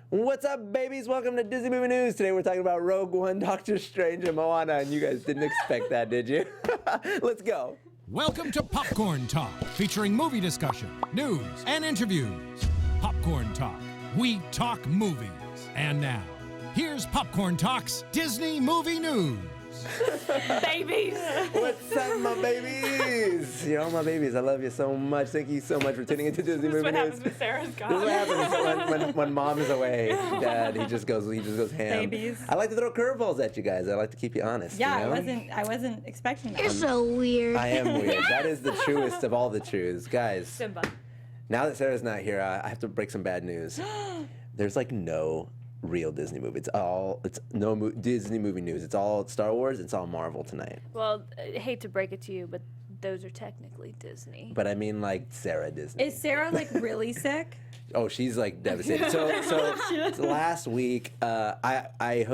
What's up, babies? Welcome to Disney Movie News. Today we're talking about Rogue One, Doctor Strange, and Moana, and you guys didn't expect that, did you? Let's go. Welcome to Popcorn Talk, featuring movie discussion, news, and interviews. Popcorn Talk, we talk movies. And now, here's Popcorn Talk's Disney Movie News. Babies. What's up, my babies? You're all my babies. I love you so much. Thank you so much for tuning into Disney Movie News. This is what happens when Sarah's gone. This is what happens when mom is away. Dad, he just goes ham. Babies. I like to throw curveballs at you guys. I like to keep you honest. Yeah, you know? I wasn't expecting that. You're so weird. I am weird. That is the truest of all the truths, guys. Simba. Now that Sarah's not here, I have to break some bad news. There's like no real Disney movie. It's no Disney movie news. It's all Star Wars. It's all Marvel tonight. Well, I hate to break it to you, but those are technically Disney. But I mean, like Sarah Disney. Is Sarah like really sick? Oh, she's like devastated. So last week, I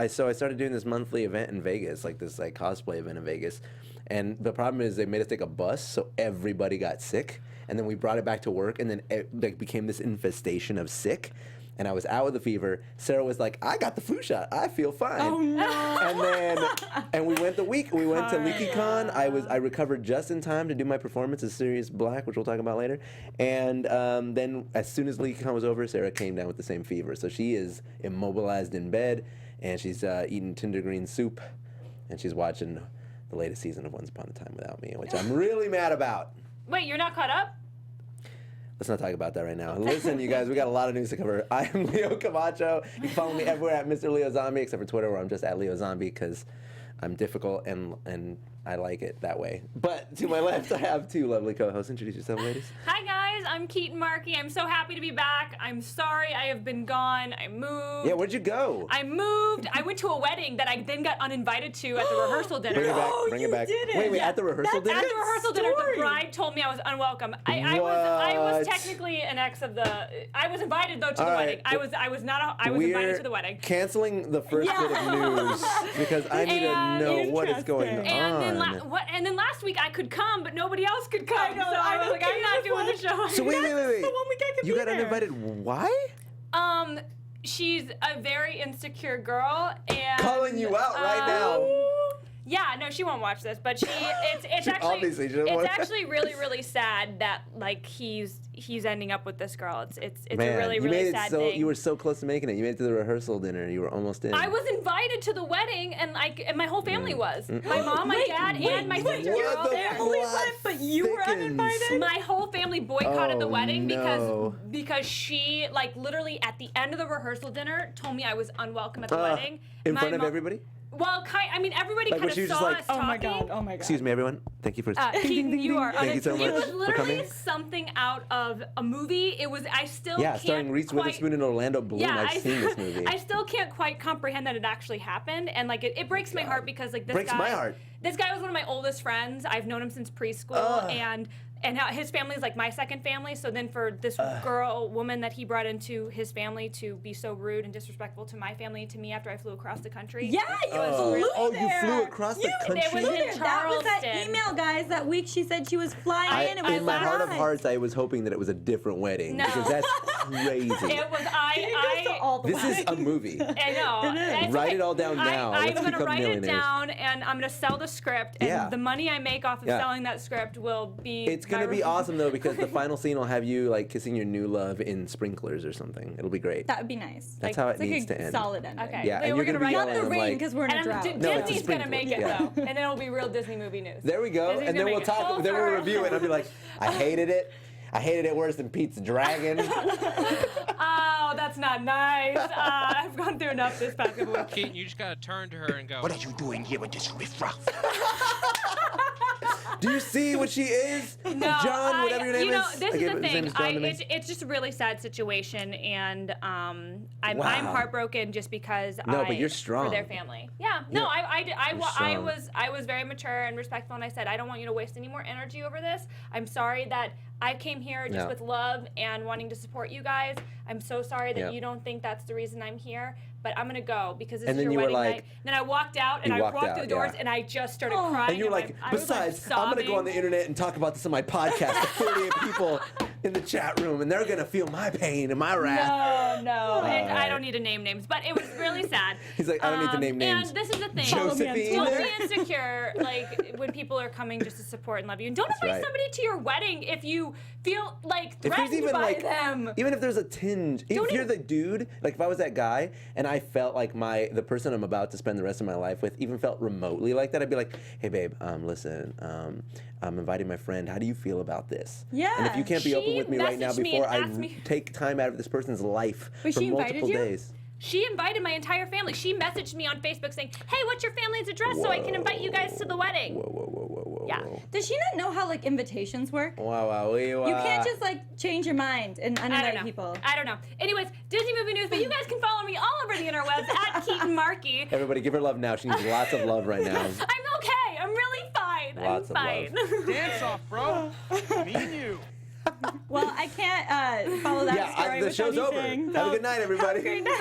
started doing this monthly event in Vegas, like this like cosplay event in Vegas, and the problem is they made us take a bus, so everybody got sick, and then we brought it back to work, and then it like became this infestation of sick. And I was out with a fever. Sarah was like, I got the flu shot. I feel fine. Oh no! And we went to LeakyCon. I recovered just in time to do my performance as Sirius Black, which we'll talk about later. And then as soon as LeakyCon was over, Sarah came down with the same fever. So she is immobilized in bed, and she's eating tender green soup, and she's watching the latest season of Once Upon a Time Without Me, which I'm really mad about. Wait, you're not caught up? Let's not talk about that right now. Listen, you guys, we got a lot of news to cover. I am Leo Camacho. You can follow me everywhere at Mr. Leo Zombie, except for Twitter, where I'm just at Leo Zombie, because I'm difficult and I like it that way. But to my left, I have two lovely co-hosts. Introduce yourself, ladies. Hi, guys. I'm Keetin Marchi. I'm so happy to be back. I'm sorry I have been gone. I moved. Yeah, where'd you go? I moved. I went to a wedding that I then got uninvited to at the rehersal dinner. Bring it back. Bring it back. Didn't. Wait, at the rehearsal dinner? At the rehearsal dinner, the bride told me I was unwelcome. I was technically an ex of the. I was invited though to the wedding. I was invited to the wedding. Canceling the first bit of news because I need to know what is going on. And then last week I could come, but nobody else could come. So I was like, I'm not doing the show. So wait. The one week I could You be got there. uninvited. Why? She's a very insecure girl, and Calling you out right now. Yeah, no, she won't watch this, but it's Obviously, she doesn't want to. actually really sad that like he's ending up with this girl. It's Man, a really you made it sad so thing. you were so close to making it. You made it to the rehersal dinner. You were almost in. I was invited to the wedding, and my whole family was. My mom, my dad, and my sister were all there. Family went, but you were uninvited. My whole family boycotted the wedding no. because she like literally at the end of the rehersal dinner told me I was unwelcome at the wedding. In front of everybody? Well, everybody Like, kind was she of just saw like, us Oh talking. my god. Excuse me, everyone. Thank you for. Keetin, you are. Thank you so much It was for literally coming. something out of a movie. It was. I still Yeah, can't starring Reese quite, Witherspoon and Orlando Bloom. Yeah, I've seen this movie. I still can't quite comprehend that it actually happened, and like it breaks my heart because like this Breaks guy. my heart. This guy was one of my oldest friends. I've known him since preschool, and how his family is like my second family. So then for this woman that he brought into his family to be so rude and disrespectful to my family and to me after I flew across the country. Yeah, you flew there. You flew across the country? It was in That was that Charleston. email, guys. That week she said she was flying in. It was in my heart of live. hearts, I was hoping that it was a different wedding No. because that's crazy. It was This is a movie. I know. It's Write okay. it all down now. I'm Let's going to become write it millionaires. down, and I'm going to sell the script, and the money I make off of selling that script will be. It's going to be awesome, though, because the final scene will have you, like, kissing your new love in sprinklers or something. It'll be great. That would be nice. That's how it It's needs like to a end. solid ending. Okay. Yeah, Wait, and we're you're gonna going to be write Not yelling, the rain like... because we're in a And drought. No, it's a Disney's going to sprinkler. make it, Yeah. though, and then it'll be real Disney movie news. There we go, Disney's and then gonna we'll make it. talk. Then we'll review it, and I'll be like, I hated it. I hated it worse than Pete's Dragon. Oh, that's not nice. I've gone through enough this past couple weeks. Keetin, you just gotta turn to her and go, What are you doing here with this riffraff? Do you see what she is? No, John, whatever your name is. This I is gave the his name thing. is John to me. It's just a really sad situation, and I'm Wow. heartbroken just because No, but you're strong. for their family. Yeah, no, You're I strong. was very mature and respectful, and I said I don't want you to waste any more energy over this. I'm sorry that I came here just with love and wanting to support you guys. I'm so sorry that you don't think that's the reason I'm here. But I'm gonna go because this And is then your you were wedding like- night. Then I walked out and I walked walked out, through the doors yeah. and I just started crying. And you're like, I was, besides, like, I'm going to go on sobbing. the internet and talk about this on my podcast to 48 people. in the chat room, and they're gonna feel my pain and my wrath. No. And I right. don't need to name names, but it was really sad. He's like, I don't need to name names. And this is the thing. Josephine. Don't be insecure, like, when people are coming just to support and love you. And don't invite right. somebody to your wedding if you feel, like, If there's threatened even by like, them. even if there's a tinge, if you're the dude, like if I was that guy and I felt like the person I'm about to spend the rest of my life with even felt remotely like that, I'd be like, hey babe, listen, I'm inviting my friend. How do you feel about this? Yeah. And if you can't be open with me right now messaged me before and I asked me- take time out of this person's life Wait, for she invited multiple you? days. She invited my entire family. She messaged me on Facebook saying, hey, what's your family's address so I can invite you guys to the wedding? Whoa. Yeah. Does she not know how like invitations work? Wow. You can't just like change your mind and I don't uninvite know. people. I don't know. Anyways, Disney movie news, but you guys can follow me all over the interwebs at Keetin Marchi. Everybody give her love now. She needs lots of love right now. I'm okay. I'm really fine. Lots of I'm fine. Dance off, bro. Me and you. Well, I can't follow that story the with show's over. anything. Have a good night, everybody. Bye.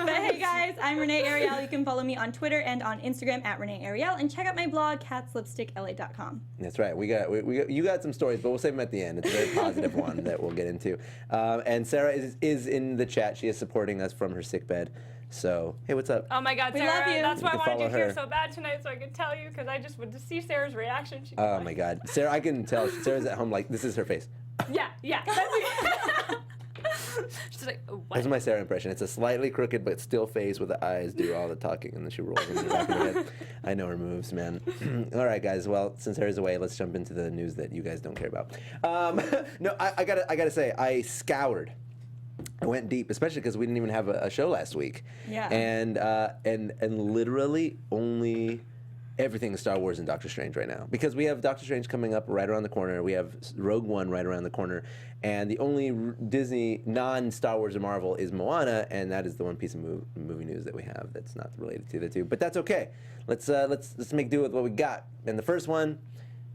But hey guys, I'm Renee Ariel. You can follow me on Twitter and on Instagram at Renee Ariel, and check out my blog catslipstickla.com. That's right. You got some stories, but we'll save them at the end. It's a very positive one that we'll get into. And Sarah is in the chat. She is supporting us from her sickbed. So hey, what's up? Oh my God, We Sarah. love you. That's why I You can wanted you follow here her. so bad tonight so I could tell you because I just wanted to see Sarah's reaction. She'd be Oh like, my God, Sarah! I can tell. Sarah's at home like this is her face. Yeah. She's like, what? That's my Sarah impression. It's a slightly crooked but still face with the eyes do all the talking, and then she rolls in the back of her head. I know her moves, man. All right, guys. Well, since Sarah's away, let's jump into the news that you guys don't care about. No, I gotta say, I scoured. I went deep, especially because we didn't even have a show last week. Yeah. And literally only everything is Star Wars and Doctor Strange right now, because we have Doctor Strange coming up right around the corner. We have Rogue One right around the corner, and the only Disney non-Star Wars or Marvel is Moana, and that is the one piece of movie news that we have that's not related to the two. But that's okay. Let's make do with what we got. And the first one,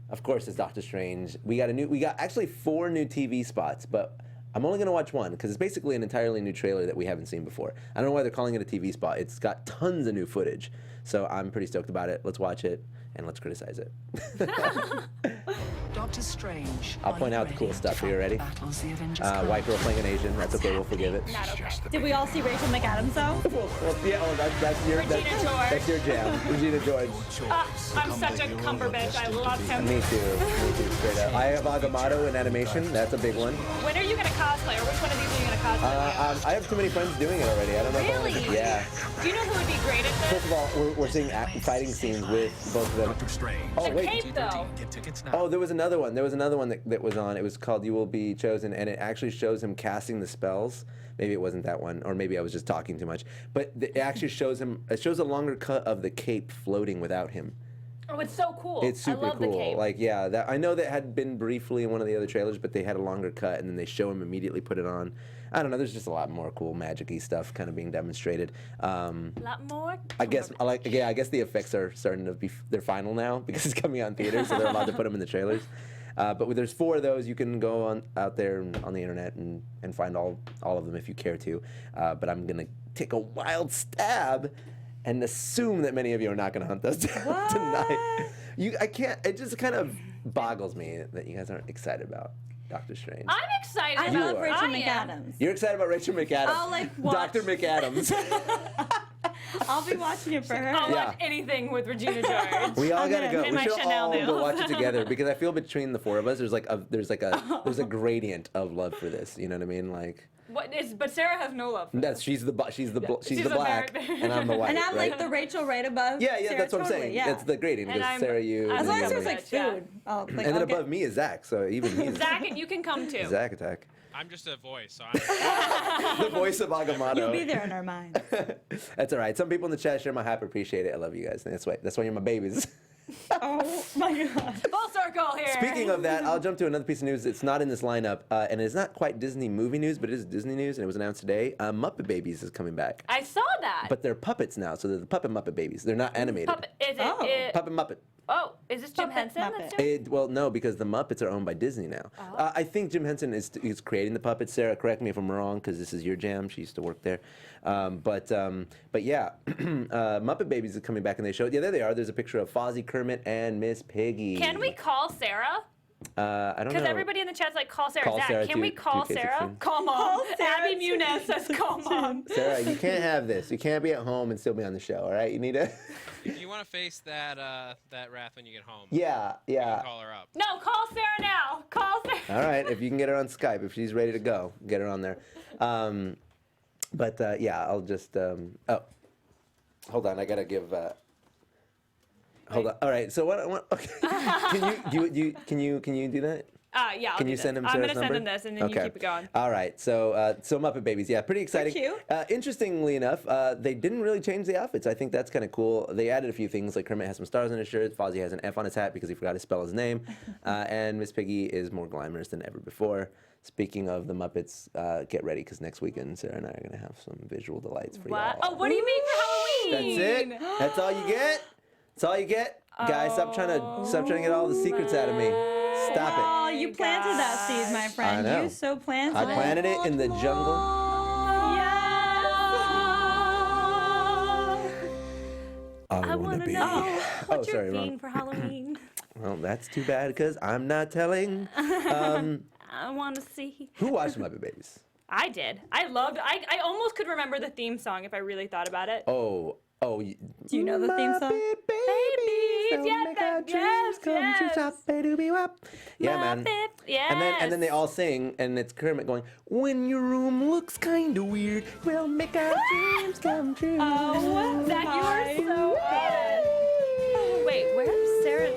of course, is Doctor Strange. We got actually 4 new TV spots, but I'm only going to watch one because it's basically an entirely new trailer that we haven't seen before. I don't know why they're calling it a TV spot. It's got tons of new footage. So I'm pretty stoked about it. Let's watch it and let's criticize it. Doctor Strange. I'll point out the cool stuff. Are you ready? White girl playing an Asian. That's okay. We'll forgive it. Not okay. Did we all see Rachel McAdams though? Well, yeah, that's your Regina George. That's your jam. Regina George. I'm such a cumberbitch. I love him. Me too. Straight up. I have Agamotto in animation. That's a big one. When are you going to cosplay, or which one of these are you going to cosplay? I have too many friends doing it already. I don't know if I want to. Really? Yeah. Do you know who would be great at First this? of all, we're seeing fighting scenes with both of them. Doctor Strange. Oh, The wait. cape, though. Get tickets now. Oh, there was another one. There was another one that was on. It was called "You Will Be Chosen," and it actually shows him casting the spells. Maybe it wasn't that one, or maybe I was just talking too much. But it actually shows him. It shows a longer cut of the cape floating without him. Oh, it's so cool. It's super I love cool. the cape. Like, yeah, that I know that had been briefly in one of the other trailers, but they had a longer cut, and then they show him immediately put it on. I don't know. There's just a lot more cool magic-y stuff kind of being demonstrated. A lot more. I guess I guess the effects are starting to be they're final now because it's coming out in theaters, so they're allowed to put them in the trailers. But there's 4 of those. You can go out there on the internet and find all of them if you care to. But I'm gonna take a wild stab and assume that many of you are not gonna hunt those down tonight. I can't. It just kind of boggles me that you guys aren't excited about Doctor Strange. I'm excited. I about love Rachel I am. McAdams. You're excited about Rachel McAdams. I'll, like, watch. Dr. McAdams. I'll be watching it for her. I'll Yeah. watch anything with Regina George. We all gotta in. go. And We my should Chanel all nails. go watch it together because I feel between the 4 of us, there's a gradient of love for this. You know what I mean? Like But Sarah has no love. For that's she's the black She's and I'm the white. And I'm right? like the Rachel right above. yeah, Sarah, that's what I'm totally, saying. Yeah. That's the gradient And because I'm- Sarah, you. I'm As long as the there's other like bitch, yeah. food. Oh, like, and then I'll above me is Zach, so even he's Zach, and you can come too. Zach attack. I'm just a voice, so I'm The voice of Agamotto. You'll be there in our minds. That's all right. Some people in the chat share my hype. Appreciate it. I love you guys. That's why you're my babies. Oh my god. Full circle here. Speaking of that, I'll jump to another piece of news. It's not in this lineup, and it's not quite Disney movie news, but it is Disney news, and it was announced today. Muppet Babies is coming back, I saw that. but they're puppets now, so they're the puppet Muppet Babies. They're not animated. Puppet, is it? Oh. Puppet Muppet. Oh, is this Jim Puppet Henson? Muppet. That's doing? Well, no, because the Muppets are owned by Disney now. I think Jim Henson is creating the puppets. Sarah, correct me if I'm wrong, because this is your jam. She used to work there. But yeah, Muppet Babies is coming back, and they showed. Yeah, there they are. There's a picture of Fozzie, Kermit, and Miss Piggy. Can we call Sarah? I don't know. Because everybody in the chat's like, call Sarah. Call Zach, Sarah can we call 2K16. Sarah? Call mom. Call Sarah Abby Munez says call mom. Sarah, you can't have this. You can't be at home and still be on the show, all right? You need to... You want to face that that wrath when you get home. Yeah. Call her up. No, call Sarah now. Call Sarah. All right, if you can get her on Skype, if she's ready to go, get her on there. Yeah, I'll just... hold on, I gotta give... Hold on. All right. So what? Okay. Can you do that? Yeah. I'll Can do you this. send him I'm Sarah's gonna send number? him this, and then you keep it going. All right. So Muppet Babies. Yeah, pretty exciting. cute. Interestingly enough, they didn't really change the outfits. I think that's kind of cool. They added a few things, like Kermit has some stars on his shirt. Fozzie has an F on his hat because he forgot to spell his name, and Miss Piggy is more glamorous than ever before. Speaking of the Muppets, get ready because next weekend Sarah and I are gonna have some visual delights for What? y'all. Oh, what do you mean for That's Halloween? it. That's all you get. That's all you get. Guys, stop trying to get all the secrets out of me. Stop Oh, it. you planted that seed, my friend. I know. You so planted I it. planted it in the jungle. I want to know what Oh, you're sorry, being wrong. for Halloween. Well, that's too bad because I'm not telling. I want to see. Who watched Muppet Babies? I did. I almost could remember the theme song if I really thought about it. Oh. Do you know the theme song? Muppet Babies, Babies, don't make our dreams come true. Shop-a-doo-be-wop. Yeah, man. Muppet, yes. And then they all sing, and it's Kermit going, "When your room looks kind of weird, we'll make our dreams come true." Oh, Zach, you are so good. Wait, where's Sarah?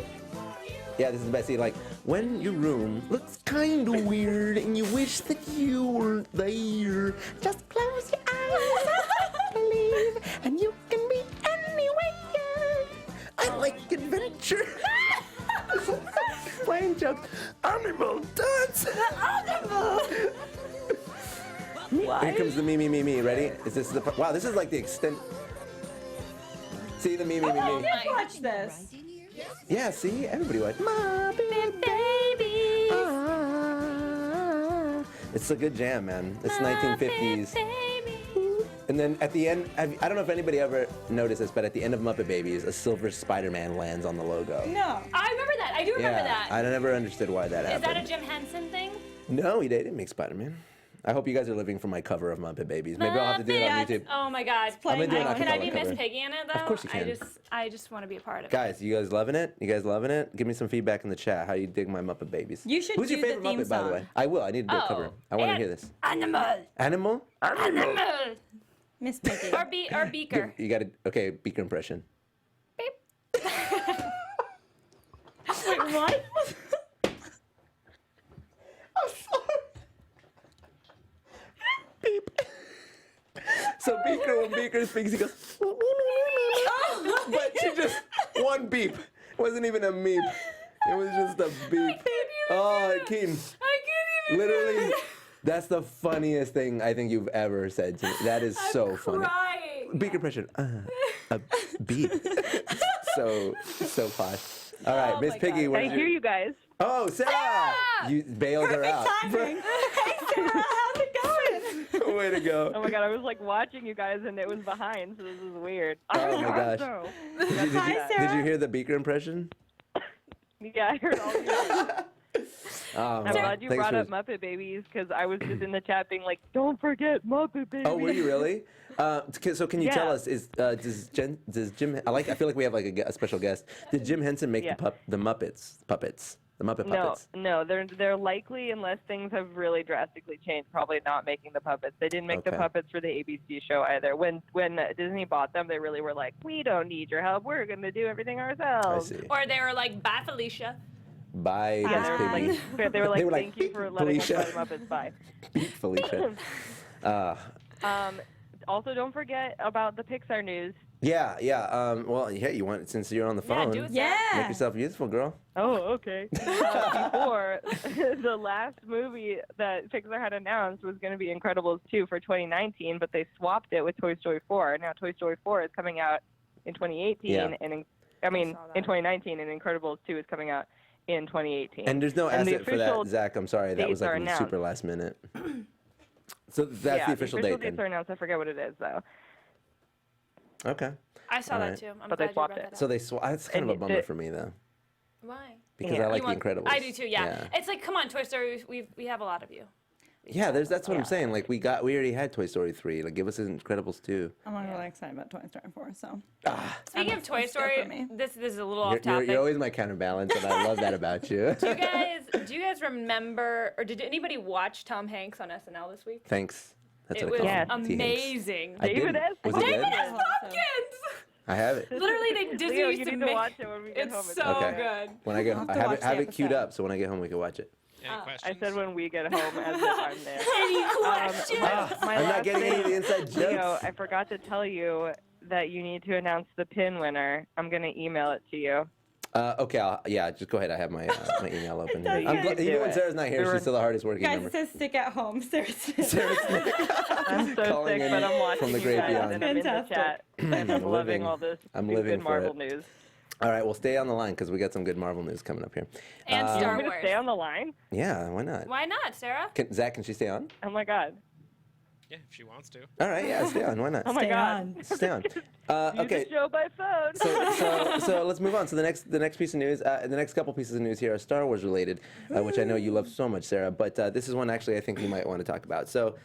Yeah, this is the best. See, like, when your room looks kind of weird and you wish that you weren't there, just close your eyes, believe, and you can be anywhere. I like adventure. Playing jokes. Animal dance. Animal. Here comes the me. Ready? Is this the wow? This is like the extent. See the me. Watch this. Yeah, see? Everybody went, Muppet Babies. It's a good jam, man. It's 1950s. Babies. And then at the end, I don't know if anybody ever noticed this, but at the end of Muppet Babies, a silver Spider-Man lands on the logo. No. I remember that. I do remember that. I never understood why that Is happened. that a Jim Henson thing? No, he didn't make Spider-Man. I hope you guys are living for my cover of Muppet Babies. Maybe I'll have to do it on Muppets. YouTube. Oh my God. I'm gonna do an Can I acapella be Miss cover. Piggy in it though? Of course you can. I just want to be a part of it. Guys, you guys loving it? You guys loving it? Give me some feedback in the chat. How you dig my Muppet Babies? You should Who's your do the favorite theme Muppet, by the song. way? I will. I need to do a cover. I want to hear this. Animal. Animal? Animal. Miss Piggy. Or Beaker. You got to, okay, Beaker impression. Beep. Wait, what? I'm sorry. Beep. So Beaker, when Beaker speaks, he goes, but she just, one beep. It wasn't even a meep. It was just a beep. Oh, Keetin. I can't even. Literally, that's the funniest thing I think you've ever said to me. That is so funny. Crying. Beaker impression. A beep. so posh. All right, Oh Miss my Piggy. God. What I is hear your... you guys. Oh, Sarah! You bailed her out. Timing. Hey, Sarah, how's it going? Way to go. Oh my god, I was like watching you guys and it was behind, so this is weird. Oh my gosh. So. Hi, Sarah. Did you hear the Beaker impression? Yeah, I heard all of you. I'm glad you thanks brought for- up Muppet Babies because I was just in the chat being like, don't forget Muppet Babies. Oh, were you really? So can you tell Yeah. us? Does Jim? I feel like we have like a special guest. Did Jim Henson make Yeah. the Muppets puppets? The Muppet No, puppets? no, they're likely, unless things have really drastically changed, probably not making the puppets. They didn't make the Okay. puppets for the ABC show either. When Disney bought them, they really were like, we don't need your help. We're going to do everything I ourselves. see. Or they were like, bye, Felicia. Bye, Yeah, Miss they were Piggy. like, they were like, They were like, thank you for "Beep, letting Felicia." us buy the Muppets. Bye. Beep, Felicia. Also, don't forget about the Pixar news. Yeah. Well, yeah. You want since you're on the Yeah, phone? do it. Yeah. Make yourself useful, girl. Oh, okay. Before, the last movie that Pixar had announced was going to be Incredibles 2 for 2019, but they swapped it with Toy Story 4. Now Toy Story 4 is coming out in 2018, Yeah. and in saw that. 2019, and Incredibles 2 is coming out in 2018. And there's no And the asset for that, official Zach. I'm sorry. That was dates are like announced. super last minute. So that's the official date dates then. are announced. I forget what it is though. Okay. I saw All that right. too. I'm But they glad you swapped brought it. that So up. they that's kind of a And bummer the- for me though. Why? because Yeah. I like You The want- Incredibles. I do too. Yeah. It's like, come on, Toy Story. We have a lot of you. Yeah, that's what I'm saying. Like we already had Toy Story 3. Like give us Incredibles 2. I'm really excited about Toy Story 4. So Speaking of Toy It's good Story, for me. this is a little off topic. You're always my counterbalance, and I love that about you. Do you guys remember, or did anybody watch Tom Hanks on SNL this week? Thanks. That's It what was I call him. T. Hanks. amazing. I David didn't. S. Was it David good? S. Pumpkins! I have it. Literally, Disney Leo, used you to need make to watch it when we get home. It's so Okay. good. When I get, I'll have I to have watch it, have the it queued episode. up, so when I get home we can watch it. Any questions? I said when we get home, as if I'm there. Any questions? My I'm not last getting any of the thing, inside Leo, jokes. I forgot to tell you that you need to announce the pin winner. I'm going to email it to you. Okay, just go ahead. I have my my email open here. doesn't. I'm You even when do Sarah's it. not here, she's still the hardest working guys, member. it says stick at home. Seriously. Sarah Snitch. I'm so Calling sick, in but I'm watching from the you great guys, beyond. and I'm in the Fantastic. chat, and I'm living- loving all this I'm stupid living for Marvel it. news. All right, well, stay on the line because we got some good Marvel news coming up here. And You Star want me to Wars. stay on the line? Yeah, why not? Why not, Sarah? Zach, can she stay on? Oh my god. Yeah, if she wants to. All right, yeah, stay on. Why not? Oh my Stay god. on. Stay on. Do Okay. the show by phone. So let's move on. So the next piece of news, the next couple pieces of news here are Star Wars related, which I know you love so much, Sarah. But this is one actually I think you might want to talk about. So,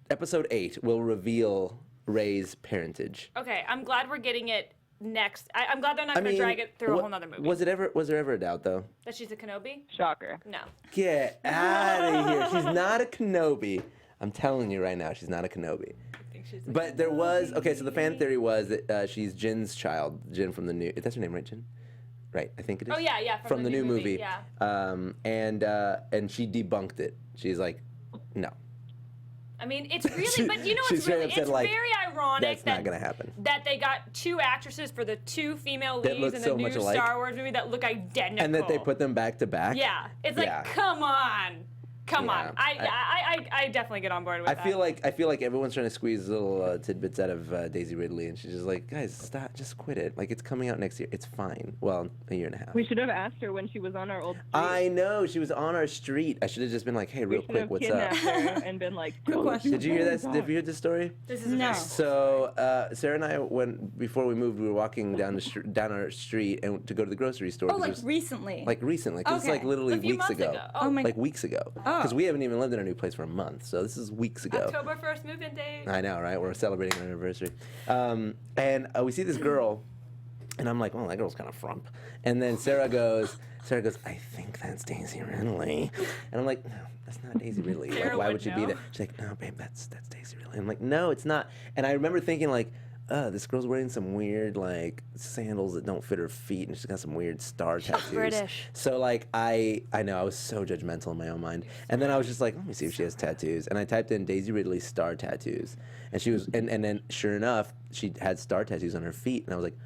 Episode 8 will reveal Rey's parentage. Okay, I'm glad we're getting it next. I'm glad they're not going to drag it through a whole nother movie. Was there ever a doubt though? That she's a Kenobi? Shocker. No. Get out of here! She's not a Kenobi. I'm telling you right now, she's not a Kenobi. But there was so the fan theory was that she's Jin's child, Jin from the new. That's her name, right, Jin? Right, I think it is. Oh yeah, From the new movie. Yeah. And she debunked it. She's like, no, I mean, it's really, but you know she what's straight really, up said, it's like, very ironic that's not gonna happen. that they got two actresses for the two female That look leads in the so new much alike. Star Wars movie that look identical. And that they put them back to back. Yeah, it's Yeah. like, come on. Come Yeah, on. I definitely get on board with I that. feel like everyone's trying to squeeze little tidbits out of Daisy Ridley, and she's just like, guys, stop, just quit it. Like, it's coming out next year. It's fine. Well, a year and a half. We should have asked her when she was on our old street. I know, she was on our street. I should have just been like, hey, We real should quick, have what's up? kidnapped her and been like, Good question. Did you hear that? Did you hear this story? this is No. So Sarah and I, before we moved, we were walking down down our street and to go to the grocery store. Oh, 'cause like it was- recently. Like recently, because it's like Okay. literally A few weeks months ago. ago. Oh my. Like weeks ago. Oh. Because we haven't even lived in our new place for a month, so this is weeks ago. October 1st move-in day. I know, right? We're celebrating our anniversary. And we see this girl, and I'm like, well, that girl's kind of frump. And then Sarah goes, I think that's Daisy Ridley. And I'm like, no, that's not Daisy Ridley. Like, Sarah why would would she be know. there? She's like, no, babe, that's Daisy Ridley. I'm like, no, it's not. And I remember thinking, like, this girl's wearing some weird, like, sandals that don't fit her feet, and she's got some weird star tattoos. British. So, like, I know, I was so judgmental in my own mind. And then I was just like, let me see if she has tattoos. And I typed in Daisy Ridley star tattoos. And she was, and then sure enough, she had star tattoos on her feet. And I was like,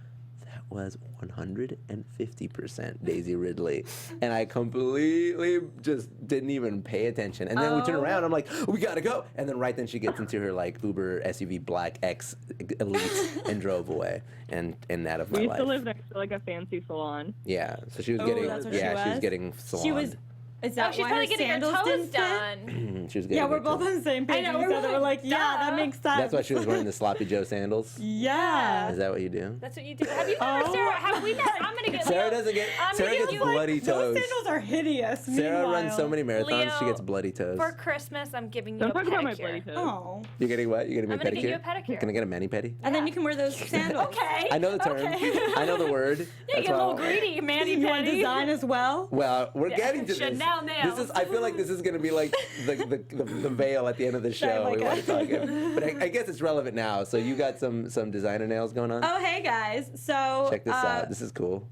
that was 150% Daisy Ridley. And I completely just didn't even pay attention. And then we turn around, I'm like, we gotta go. And then right then she gets into her like Uber SUV Black X Elite and drove away and out of my we used life. to live next to like a fancy salon. Yeah, so she was Oh, getting, that's what she she was was? getting salon. She was. Is that Oh, she's why probably her getting her sandals toes didn't fit? done. She was getting Yeah, we're her both toes. on the same page. I know, with we're each other. We're like, like, yeah, that duh. makes sense. That's why she was wearing the sloppy Joe sandals. Yeah. Is that what you do? That's what you do. Have you ever, Sarah? Have we met? I'm gonna get Sarah Leo. doesn't get. I'm Sarah gonna gets give you bloody Those toes. sandals are hideous. Sarah runs so many marathons. Leo, she gets bloody toes. For Christmas, I'm giving you Don't a talk pedicure. about my bloody toes. Oh. You're getting what? You're getting me I'm gonna pedicure. get you a pedicure. Can I get a mani pedi? And then you can wear those sandals. Okay. I know the term. Okay. I know the word. Yeah, That's get a little all. greedy, Manny You want Petty. design as well? Well, we're Yeah, getting to Chanel this. nails. This is. I feel like this is going to be like the veil at the end of the show. like we a- want to talk it. But I guess it's relevant now. So you got some designer nails going on. Oh, hey guys. So Check this out. This is cool.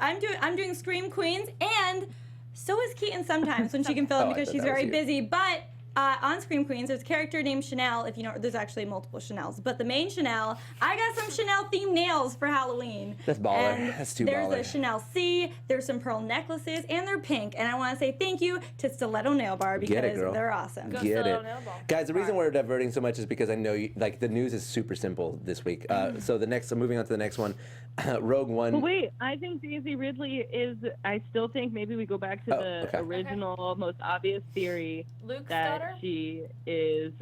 I'm doing Scream Queens, and so is Keetin sometimes when she can fill in Oh, I because thought she's that was very you. busy. But on Scream Queens, there's a character named Chanel. If you know, there's actually multiple Chanels, but the main Chanel. I got some Chanel themed nails for Halloween. That's baller. And That's too there's baller. a Chanel C. There's some pearl necklaces, and they're pink. And I want to say thank you to Stiletto Nail Bar Get it, because girl. they're awesome. Go Get Stiletto it. nail ball. Guys, the reason we're diverting so much is because I know you, like the news is super simple this week. So moving on to the next one, Rogue One. But wait, I think Daisy Ridley is. I still think maybe we go back to Oh, the okay. original, most obvious theory Luke's that daughter? daughter? She is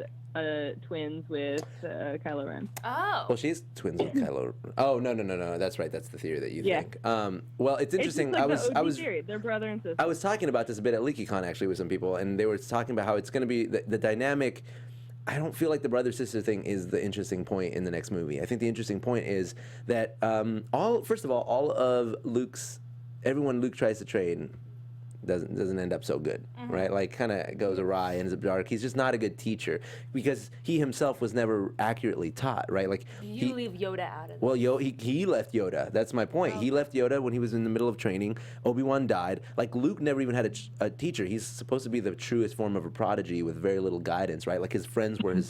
twins with Kylo Ren. Oh. Well, she's twins with Kylo. Oh no. That's right. That's the theory that you think. Well, it's interesting. It's just like the OG theory. They're brother and sister. I was talking about this a bit at LeakyCon actually with some people, and they were talking about how it's going to be the dynamic. I don't feel like the brother-sister thing is the interesting point in the next movie. I think the interesting point is that first of all of everyone Luke tries to train doesn't end up so good, right? Like, kind of goes awry, ends up dark. He's just not a good teacher because he himself was never accurately taught, right? Like, You leave Yoda out of this. well, he left Yoda. That's my point. He left Yoda when he was in the middle of training. Obi-Wan died. Like, Luke never even had a teacher. He's supposed to be the truest form of a prodigy with very little guidance, right? Like, his friends were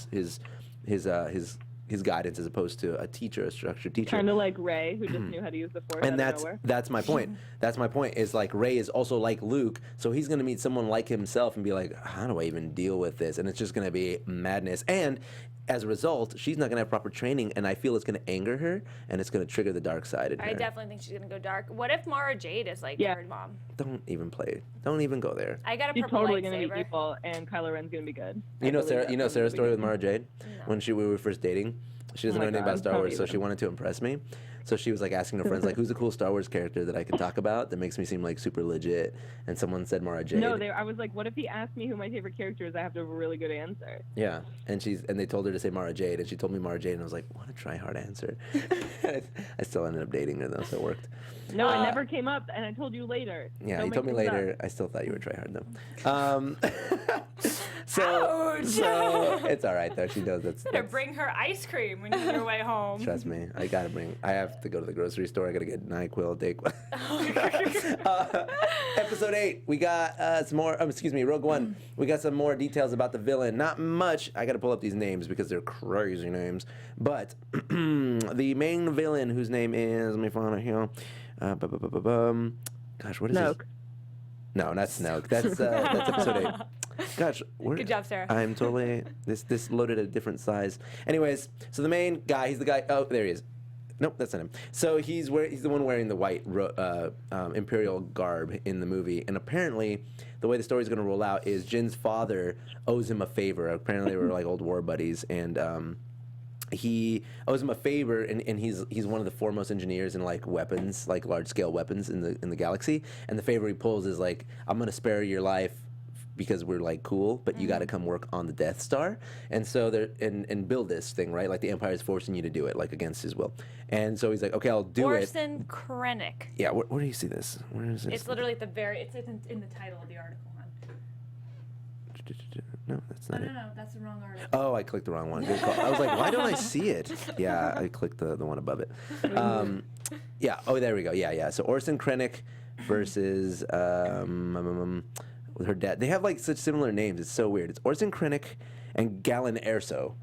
his guidance as opposed to a teacher, a structured teacher. Kind of like Rey, who just knew how to use the Force And out of nowhere. that's my point. That's my point. Is like Rey is also like Luke, so he's gonna meet someone like himself and be like, how do I even deal with this? And it's just gonna be madness. And as a result, she's not gonna have proper training, and I feel it's gonna anger her, and it's gonna trigger the dark side in her. I definitely think she's gonna go dark. What if Mara Jade is like her mom? Don't even play. Don't even go there. I got a She's purple totally lightsaber. going to be evil, and Kylo Ren's going to be good. You know Sarah. You know Sarah's story with Mara. Mara Jade when we were first dating. She doesn't Oh know my anything about God, Star don't Wars, so even. she wanted to impress me. So she was like asking her friends, like, who's a cool Star Wars character that I can talk about that makes me seem like super legit? And someone said Mara Jade. No, I was like, what if he asked me who my favorite character is? I have to have a really good answer. Yeah, and they told her to say Mara Jade, and she told me Mara Jade, and I was like, what a try-hard answer. I still ended up dating her though, so it worked. No, it never came up, and I told you later. Yeah, Don't you make told me things later. up. I still thought you were try-hard though. So it's all right though. She knows Better bring her ice cream when you're on your way home. Trust me, I have to go to the grocery store. I gotta get NyQuil, Dayquil. Episode 8, we got some more. Rogue One. We got some more details about the villain. Not much. I gotta pull up these names because they're crazy names. But the main villain, whose name is, let me find it here. Gosh, what is Snoke. this? No, not Snoke. That's episode 8. Gosh, Good job, Sarah. I'm totally this loaded at a different size. Anyways, so the main guy, he's the guy. Oh, there he is. Nope, that's not him. So he's the one wearing the white Imperial garb in the movie, and apparently, the way the story's going to roll out is Jin's father owes him a favor. Apparently, they were like old war buddies, and he owes him a favor, and he's one of the foremost engineers in like weapons, like large scale weapons in the galaxy. And the favor he pulls is like, I'm going to spare your life because we're like cool, but you got to come work on the Death Star, and so they're and build this thing, right? Like the Empire's forcing you to do it, like against his will. And so he's like, okay, I'll do it. Orson Krennic. Yeah, where do you see this? Where is this? It's literally at the very. It's in the title of the article. No, that's not it. No, that's the wrong article. Oh, I clicked the wrong one. Good call. I was like, why don't I see it? Yeah, I clicked the one above it. Yeah. Oh, there we go. Yeah. So Orson Krennic versus with her dad. They have like such similar names. It's so weird. It's Orson Krennic and Galen Erso.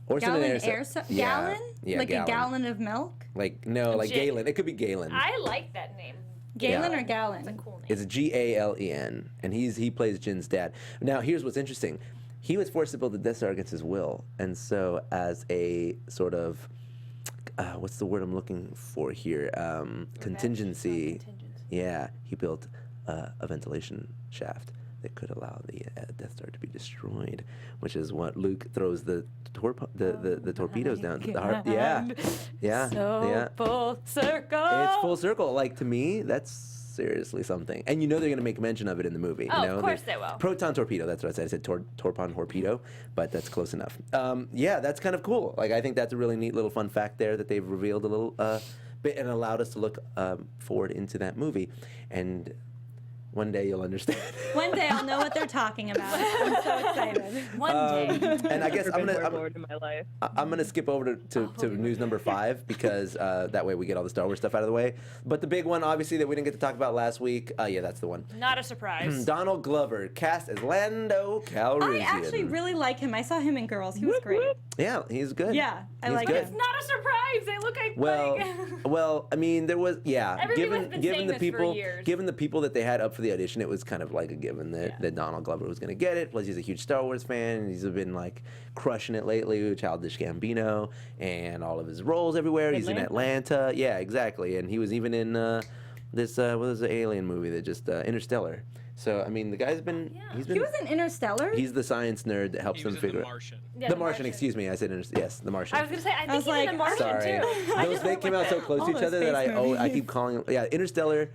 Orson Gallon and Erso. Yeah. Gallon? Yeah, like Gallon. a gallon of milk? Like like Galen. It could be Galen. I like that name. Galen Yeah. or Gallon? It's a cool name. It's Galen, and he plays Jin's dad. Now, here's what's interesting. He was forced to build the Death Star against his will, and so as a sort of what's the word I'm looking for here? Contingency. Yeah, he built a ventilation shaft that could allow the Death Star to be destroyed, which is what Luke throws the torpedoes down. The heart. Yeah. So full circle. It's full circle. Like, to me, that's seriously something. And you know they're going to make mention of it in the movie. Oh, you know? of course they will. Proton torpedo, that's what I said. I said torpon torpedo, but that's close enough. Yeah, that's kind of cool. Like, I think that's a really neat little fun fact there that they've revealed a little bit and allowed us to look forward into that movie. And one day you'll understand. One day I'll know what they're talking about. I'm so excited. One day. And I guess Never been more bored in my life. I'm gonna skip over to news number 5 because that way we get all the Star Wars stuff out of the way. But the big one, obviously, that we didn't get to talk about last week. Yeah, that's the one. Not a surprise. Donald Glover cast as Lando Calrissian. I actually really like him. I saw him in Girls. He was great. Yeah, he's good. Yeah, I He's like good. him. It's not a surprise. They look like Well, I mean, there was Everyone's been saying the this for people years. given the people that they had up for the audition, it was kind of like a given that Donald Glover was going to get it. Plus, he's a huge Star Wars fan, and he's been like crushing it lately with Childish Gambino and all of his roles everywhere. He's in Atlanta. Yeah, exactly. And he was even in this what was the alien movie that just Interstellar. So I mean, the guy's been he's been He was in Interstellar. he's the science nerd that helps He them was in figure The out. Martian. Yeah, The Martian, excuse me. I said yes, The Martian. I was gonna say I think was he's in like, The Martian Sorry. too. Those they came out so close to all each those other that space I movies. keep calling them. Yeah, Interstellar,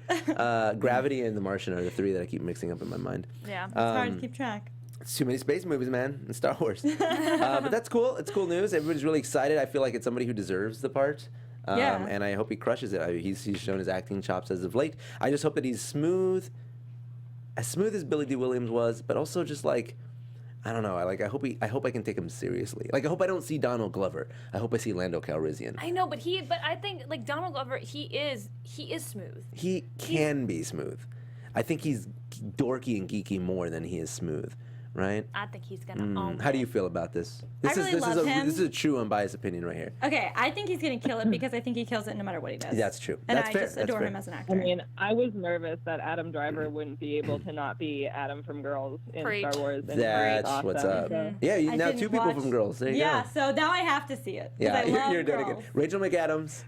Gravity, and The Martian are the three that I keep mixing up in my mind. Yeah. It's hard to keep track. It's too many space movies, man, and Star Wars. But that's cool. It's cool news. Everybody's really excited. I feel like it's somebody who deserves the part. Yeah. And I hope he crushes it. He's shown his acting chops as of late. I just hope that he's smooth as Billy D. Williams was, but also just like, I don't know. I hope I can take him seriously. Like I hope I don't see Donald Glover. I hope I see Lando Calrissian. I know, but I think like Donald Glover, he is smooth. He can be smooth. I think he's dorky and geeky more than he is smooth, right? I think he's gonna own How do it. you feel about this? I really love him. This is a true unbiased opinion right here. Okay, I think he's gonna kill it because I think he kills it no matter what he does. That's true. And That's I fair. just That's adore fair. him as an actor. I mean, I was nervous that Adam Driver wouldn't be able to not be Adam from Girls in Preach. Star Wars. And That's awesome. what's up. So- Yeah, I now didn't two people watch- from Girls. There you yeah, go. so now I have to see it. 'cause Yeah, I love you're doing it Girls. again. Rachel McAdams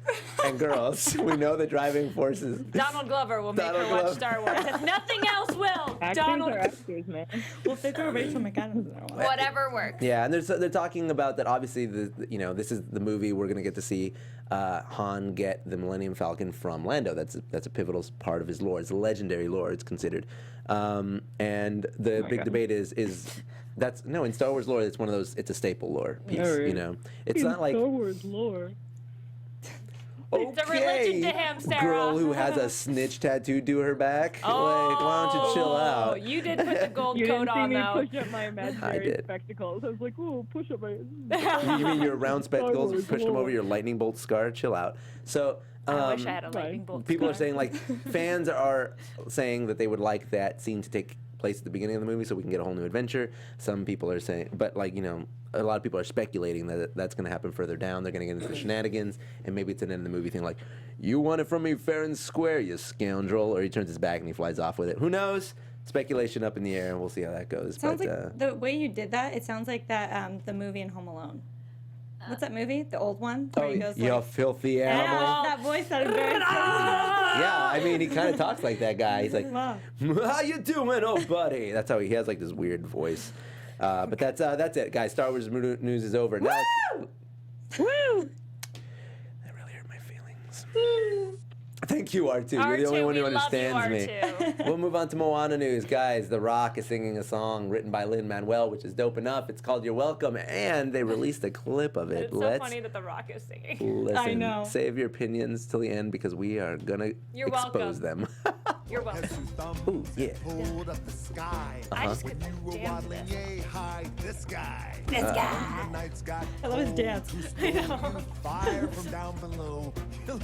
and Girls. We know the driving forces. Donald Glover will make Donald her watch Glover. Star Wars. If nothing else will. Actors Donald. are actors, man. Well, if they throw Rachel McAdams in there, why? Whatever works. Yeah, and they're talking about that. Obviously, this is the movie we're gonna get to see Han get the Millennium Falcon from Lando. That's a pivotal part of his lore. It's a legendary lore. It's considered, and the big God. debate is that's no in Star Wars lore. It's one of those. It's a staple lore piece. Oh, You know, it's not like Wars lore. It's a religion to okay, him, Sarah. girl who has a snitch tattooed to her back. Like, why don't you chill out? You did put the gold You coat didn't see on me though. push up my I imaginary did. spectacles. I was like, ooh, push up my. You mean your round spectacles? Wars Pushed them lore. over your lightning bolt scar. Chill out. So. I wish I had a lightning bolt. People are scar. saying like fans are saying that they would like that scene to take place at the beginning of the movie so we can get a whole new adventure. Some people are saying, but like a lot of people are speculating that that's going to happen further down. They're going to get into the shenanigans, and maybe it's an end of the movie thing like, you want it from me fair and square, you scoundrel, or he turns his back and he flies off with it. Who knows? Speculation up in the air. We'll see how that goes. Sounds but like the way you did that. It sounds like that the movie in Home Alone. What's that movie? The old one? Where he goes you like, filthy animal. yeah, that voice sounded very Yeah, I mean, he kind of talks like that guy. He's like, Wow. "How you doing, oh buddy?" That's how he has like this weird voice. But that's it, guys. Star Wars news is over. Now, Woo! that really hurt my feelings. Thank you, R2. You're the R2, only one who we love you, understands me. R2. We'll move on to Moana news, guys. The Rock is singing a song written by Lin-Manuel, which is dope enough. It's called "You're Welcome," and they released a clip of it. It's so funny that The Rock is singing. Listen. I know. Save your opinions till the end because we are gonna You're expose welcome. them. You're welcome. Ooh, yeah. Hold up the sky. I just When could you were dance to waddling this. yay high, this guy. This guy. When the nights got I love his cold, dance. who stole you fire from down below.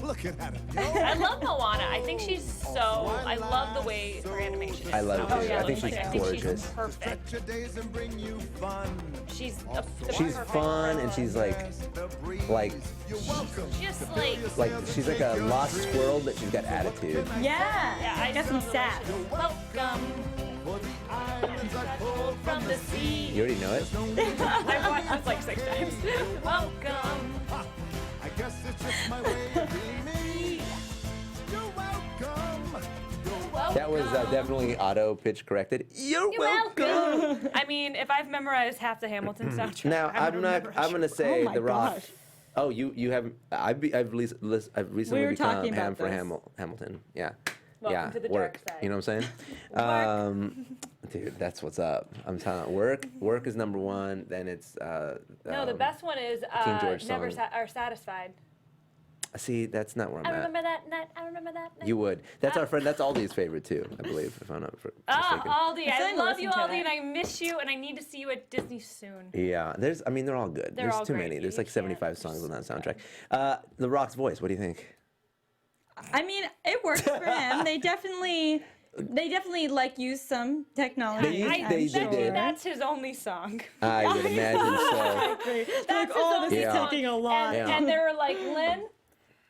Looking at him. I love Moana. I think she's so. I love the way her animation is. I love so her too. I think good. she's I think gorgeous. she's perfect. Stretch your days and bring you fun. She's She's perfect. fun and she's like The breeze. like You're welcome. Just like. she's like a lost squirrel, but she's got attitude. Yeah, Yeah, I got some sass. Welcome. For the islands I pulled From the sea. You already know it? I've watched this like 6 times. Welcome. I guess it's just my way of being me. You're welcome. You're welcome. That was definitely auto pitch corrected. You're welcome. I mean, if I've memorized half the Hamilton soundtrack, Now I I'm gonna say Oh my The Rock. gosh. Oh, you haven't. I've recently We were become talking ham about for this. Hamilton. Yeah. Welcome yeah. to the work. dark side. You know what I'm saying? Dude, that's what's up. I'm telling you, work is number one. Then it's No, the best one is King George Never song. Are Satisfied. See, that's not where I'm I at. remember that night. I remember that night. You would. That's our friend. That's Aldi's favorite too, I believe, if I'm not mistaken. Aldi, I still love you, listen to Aldi, it. and I miss you, and I need to see you at Disney soon. Yeah, I mean, they're all good. They're There's all too great. many. There's You like can't 75 songs on that soundtrack. The Rock's voice. What do you think? I mean, it works for him. They definitely like use some technology. They I they bet did. you that's his only song. I would imagine so. That's his oh, only this Yeah. is song. taking a lot. And, Yeah. and they were like, Lynn,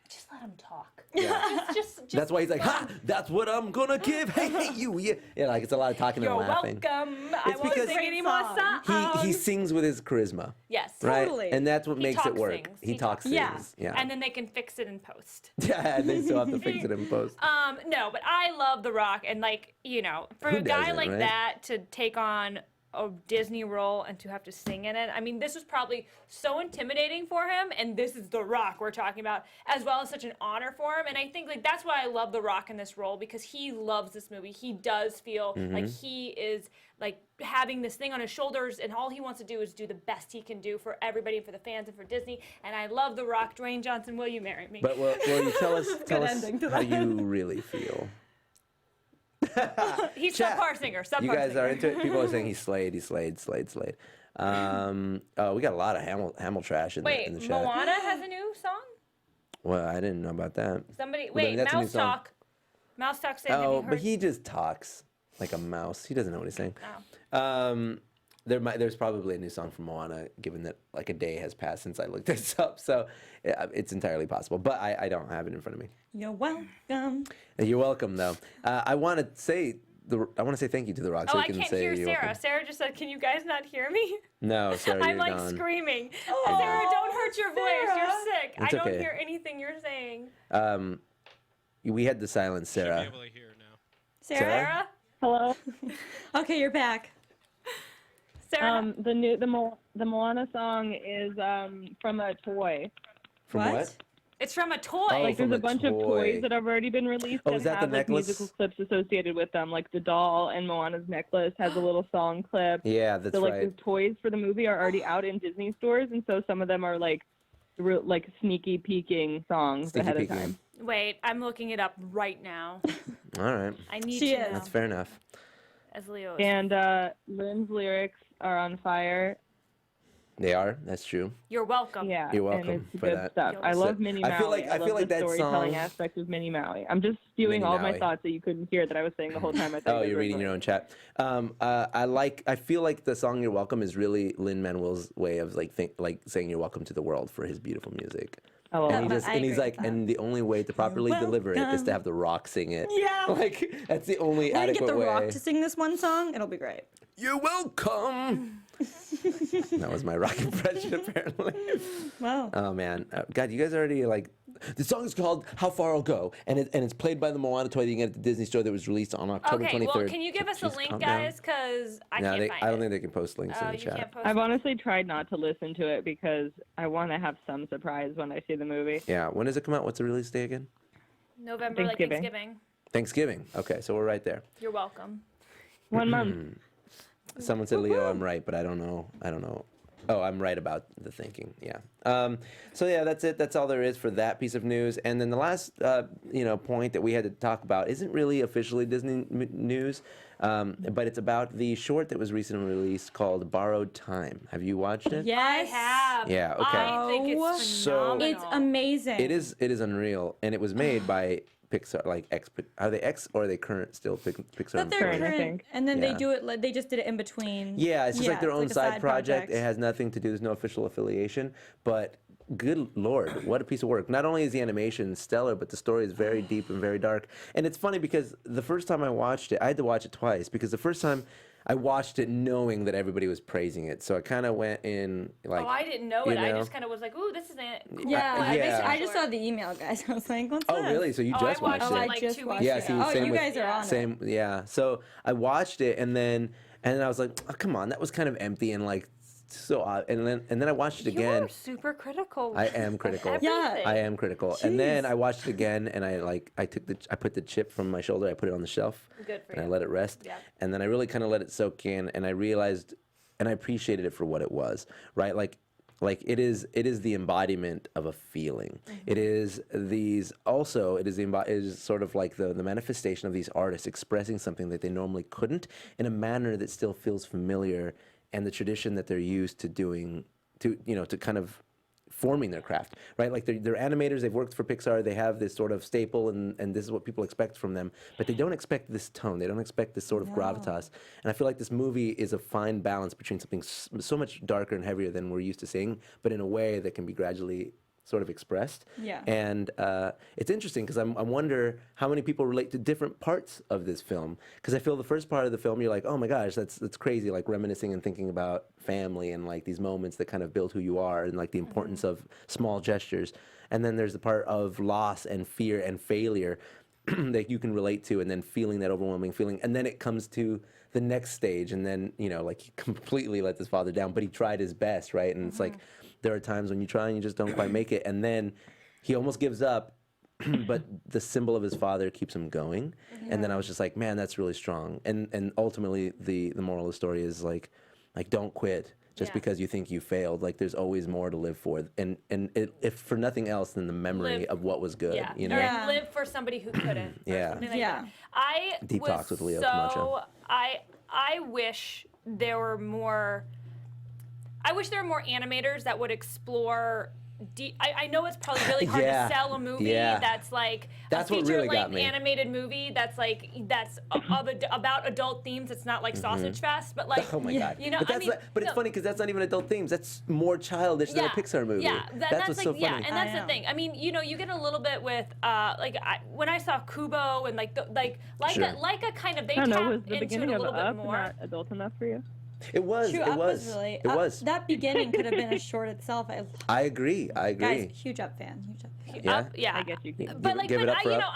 just let him talk. Yeah. Just That's why he's like, ha! That's what I'm gonna give. Hey, you, yeah. Yeah, like it's a lot of talking You're and laughing. welcome. I It's won't because sing any more songs. He sings with his charisma. Yes. Totally. Right? And that's what He makes it talks work. things. He He talks talks Yeah. things. Yeah. And then they can fix it in post. Yeah, and they still have to fix it in post. No, but I love The Rock, and like, for Who a guy doesn't, like right? that to take on a Disney role and to have to sing in it. I mean, this was probably so intimidating for him, and this is The Rock we're talking about, as well as such an honor for him. And I think like that's why I love The Rock in this role, because he loves this movie. He does feel like he is like having this thing on his shoulders, and all he wants to do is do the best he can do for everybody, for the fans, and for Disney. And I love The Rock. Dwayne Johnson, will you marry me? But will you tell us ending to how that. you really feel? He's Chat. subpar singer. Subpar You guys singer. are into it. People are saying he slayed. Oh, we got a lot of Hamill trash in Wait, the chat. Moana has a new song? Well, I didn't know about that. Somebody, Well, then wait, that's a new Mouse song. Talk. Mouse Talk said, have you Oh, heard? but he just talks like a mouse. He doesn't know what he's saying. Oh. There's probably a new song from Moana, given that like a day has passed since I looked this up. So it's entirely possible. But I don't have it in front of me. You're welcome. You're welcome, though. I want to say thank you to The Rock. Oh, so I he can can't say hear you're Sarah. welcome. Sarah just said, can you guys not hear me? No, Sarah, I'm you're like gone. screaming. Sarah, don't hurt your voice. You're sick. It's I don't okay. hear anything you're saying. We had to silence Should be Sarah. able to hear now. Sarah? Sarah? Hello. Okay, you're back. Sarah? The Moana song is from a toy. From what? It's from a toy. Oh, Like there's from a a bunch of toy. toys that have already been released Oh, that is that have the like necklace? musical clips associated with them. Like the doll and Moana's necklace has a little song clip. Yeah, that's So like right. the toys for the movie are already out in Disney stores, and so some of them are like sneaky peeking songs Sneaky ahead peeking. of time. Wait, I'm looking it up right now. All right. I need She to is. know. That's fair enough. As Leo is. And Lynn's lyrics are on fire. They are. That's true. You're welcome. Yeah, You're welcome and it's for good that. stuff. I So- love Minnie Maui. I feel like love that the storytelling song- aspect of Minnie Maui. I'm just spewing Minnie all of my Maui. thoughts that you couldn't hear that I was saying the whole time. I thought Oh, you guys you're were reading your annoying. own chat. I feel like the song "You're Welcome" is really Lin-Manuel's way of like saying you're welcome to the world for his beautiful music. Oh, And I agree he's with like, that. and the only way to properly deliver it is to have The Rock sing it. Yeah. Like that's the only We're gonna adequate get The way. Rock to sing this one song. It'll be great. You're welcome. That was my Rock impression, apparently. Wow. Oh man, God, you guys already like. The song is called "How Far I'll Go," and it's played by the Moana toy that you can get at the Disney store that was released on October 23rd. Okay, well, can you give us a Jeez, link, calm down. guys? Because I No, can't find I don't it. think they can post links in Oh, the you chat. can't post I've it. honestly tried not to listen to it because I want to have some surprise when I see the movie. Yeah, when does it come out? What's the release day again? November, like Thanksgiving. Thanksgiving. Thanksgiving. Okay, so we're right there. You're welcome. 1 month. Someone said Leo, I'm right, but I don't know. Oh, I'm right about the thinking. Yeah. So yeah, that's it. That's all there is for that piece of news. And then the last, point that we had to talk about isn't really officially Disney news, but it's about the short that was recently released called "Borrowed Time." Have you watched it? Yes. I have. Yeah, okay. I think it's So- phenomenal. It's amazing. It is unreal, and it was made by Pixar. Like are they ex or are they current still Pixar? But they're Current, I current, think. and then Yeah. they do it. Like, they just did it in between. Yeah, it's just like their it's own a side project. It has nothing to do. There's no official affiliation. But good lord, what a piece of work! Not only is the animation stellar, but the story is very deep and very dark. And it's funny because the first time I watched it, I had to watch it twice because the first time I watched it knowing that everybody was praising it, so I kind of went in like. Oh, I didn't know you it. I know? just kind of was like, ooh, this isn't cool. Yeah, Yeah. I just saw the email, guys. I was like, what's Oh this? really? So you Oh, I just watched watched it? it I like just 2 watched weeks Yeah, ago. see, Oh, same you with- guys are on it. Same, yeah. So I watched it, and then I was like, oh, come on, that was kind of empty and like so odd. And then I watched it again. You're super critical. I am of critical. everything. I am critical. And then I watched it again, and I put the chip from my shoulder, I put it on the shelf, Good for and I you. let it rest. Yeah. And then I really kind of let it soak in, and I realized, and I appreciated it for what it was, right? Like it is the embodiment of a feeling. It is it is sort of like the manifestation of these artists expressing something that they normally couldn't in a manner that still feels familiar, and the tradition that they're used to doing to kind of forming their craft, right? Like they're animators, they've worked for Pixar, they have this sort of staple, and this is what people expect from them, but they don't expect this tone, they don't expect this sort of gravitas. And I feel like this movie is a fine balance between something so much darker and heavier than we're used to seeing, but in a way that can be gradually sort of expressed. Yeah. And it's interesting because I wonder how many people relate to different parts of this film. Because I feel the first part of the film, you're like, oh my gosh, that's crazy, like reminiscing and thinking about family and like these moments that kind of build who you are and like the importance of small gestures. And then there's the part of loss and fear and failure that you can relate to, and then feeling that overwhelming feeling. And then it comes to the next stage, and then, you know, like he completely let his father down, but he tried his best, right? And it's like, there are times when you try and you just don't quite make it. And then he almost gives up, but the symbol of his father keeps him going. And then I was just like, man, that's really strong. And ultimately, the moral of the story is like don't quit just because you think you failed. Like, there's always more to live for. And if for nothing else than the memory of what was good, you know? Or live for somebody who couldn't. Yeah. Or something like that. Deep Talks with Leo Camacho. I wish there were more. I wish there were more animators that would explore. I know it's probably really hard to sell a movie that's like that's a what really got feature-length me. animated movie that's about adult themes. It's not like Sausage Fest, but like Oh my God! you know, but but it's funny because that's not even adult themes. That's more childish than a Pixar movie. Yeah, that's what's so funny. Yeah, and that's the thing. I mean, you know, you get a little bit with when I saw Kubo and like a kind of they I don't know, tap was the into it beginning a of little bit Up more. not adult enough for you? It was. True, it Up was. really. It was. That beginning could have been a short itself. I agree. Guys, huge Up fan. Huge Up fan. Yeah. Yeah, I guess you can. but like, give it up for you Up. know,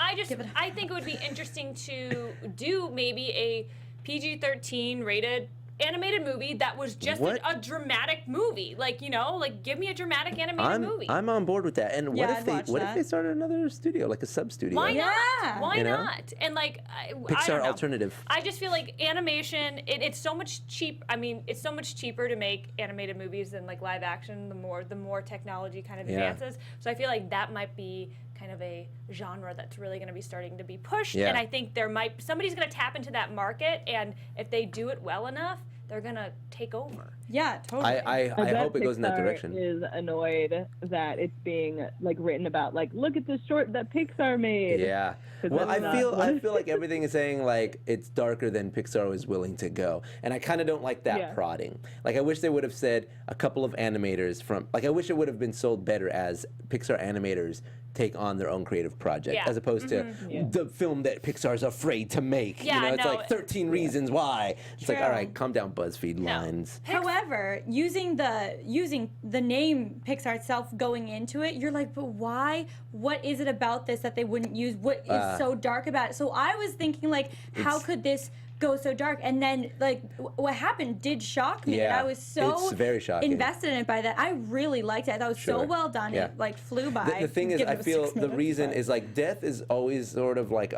I think it would be interesting to do maybe a PG-13 rated animated movie that was just a dramatic movie. Like, you know, like give me a dramatic animated movie. I'm on board with that. And Yeah, what I'd watch if that. they started another studio, like a sub studio? Why not? Yeah. Why You know? not? And like, I Pixar don't know. alternative. I just feel like animation. It's so much cheap. I mean, it's so much cheaper to make animated movies than like live action. The more technology kind of advances. So I feel like that might be kind of a genre that's really going to be starting to be pushed. Yeah. And I think somebody's going to tap into that market. And if they do it well enough, they're going to take over. Yeah, totally. I hope it goes in that direction. Is annoyed that it's being like written about. Like, look at the short that Pixar made. Yeah. 'Cause Well, that's I feel like everything is saying like it's darker than Pixar was willing to go, and I kind of don't like that prodding. Like, I wish they would have said a couple of animators from. Like, I wish it would have been sold better as Pixar animators take on their own creative project, as opposed to the film that Pixar's afraid to make. Yeah, you know, it's no, like 13 reasons why. It's like, True. all right, calm down, BuzzFeed lines. However, using the name Pixar itself going into it, you're like, but why? What is it about this that they wouldn't use? What is so dark about it? So I was thinking, like, how could this go so dark? And then, like, what happened did shock me. And I was so it's very shocking. invested in it by that. I really liked it. I thought it was so well done. Yeah. It, like, flew by. The thing is, Give I it a feel 6 the minutes, reason but- is like death is always sort of like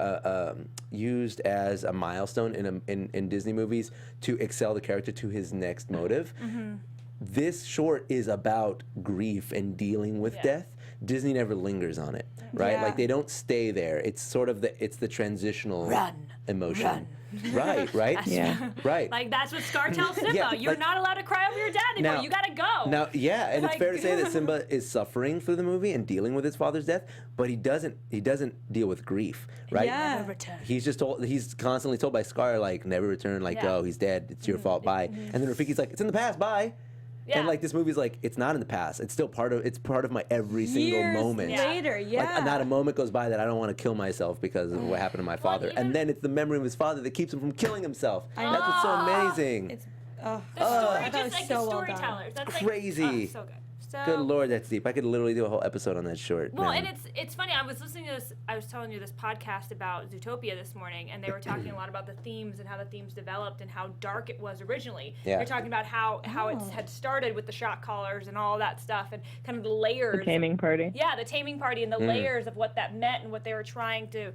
used as a milestone in Disney movies to excel the character to his next motive. This short is about grief and dealing with death. Disney never lingers on it, right? Yeah. Like, they don't stay there. It's sort of the transitional emotion. Right. Right. Like, that's what Scar tells Simba. Yeah, You're like- not allowed to cry over your dad anymore. Now- You gotta go. Now, yeah, and it's Like- fair to say that Simba is suffering through the movie and dealing with his father's death, but he doesn't deal with grief, right? Yeah. He's just told. He's constantly told by Scar, like, never return, like, go. He's dead. It's your fault. Bye. And then Rafiki's like, it's in the past. Bye. Yeah. And like, this movie's like, it's not in the past. It's still part of my every single Years moment. later, Like, not a moment goes by that I don't want to kill myself because of what happened to my father. even- And then it's the memory of his father that keeps him from killing himself. That's what's so amazing. It's, The story, I thought it just was like so the well done. storytellers. That's like, Crazy. so good. So Good Lord, that's deep. I could literally do a whole episode on that short. Well, now. and it's funny. I was listening to this. I was telling you this podcast about Zootopia this morning, and they were talking a lot about the themes and how the themes developed and how dark it was originally. Yeah. They're talking about how it had started with the shock collars and all that stuff, and kind of the layers. The taming party. Yeah, the taming party and the layers of what that meant and what they were trying to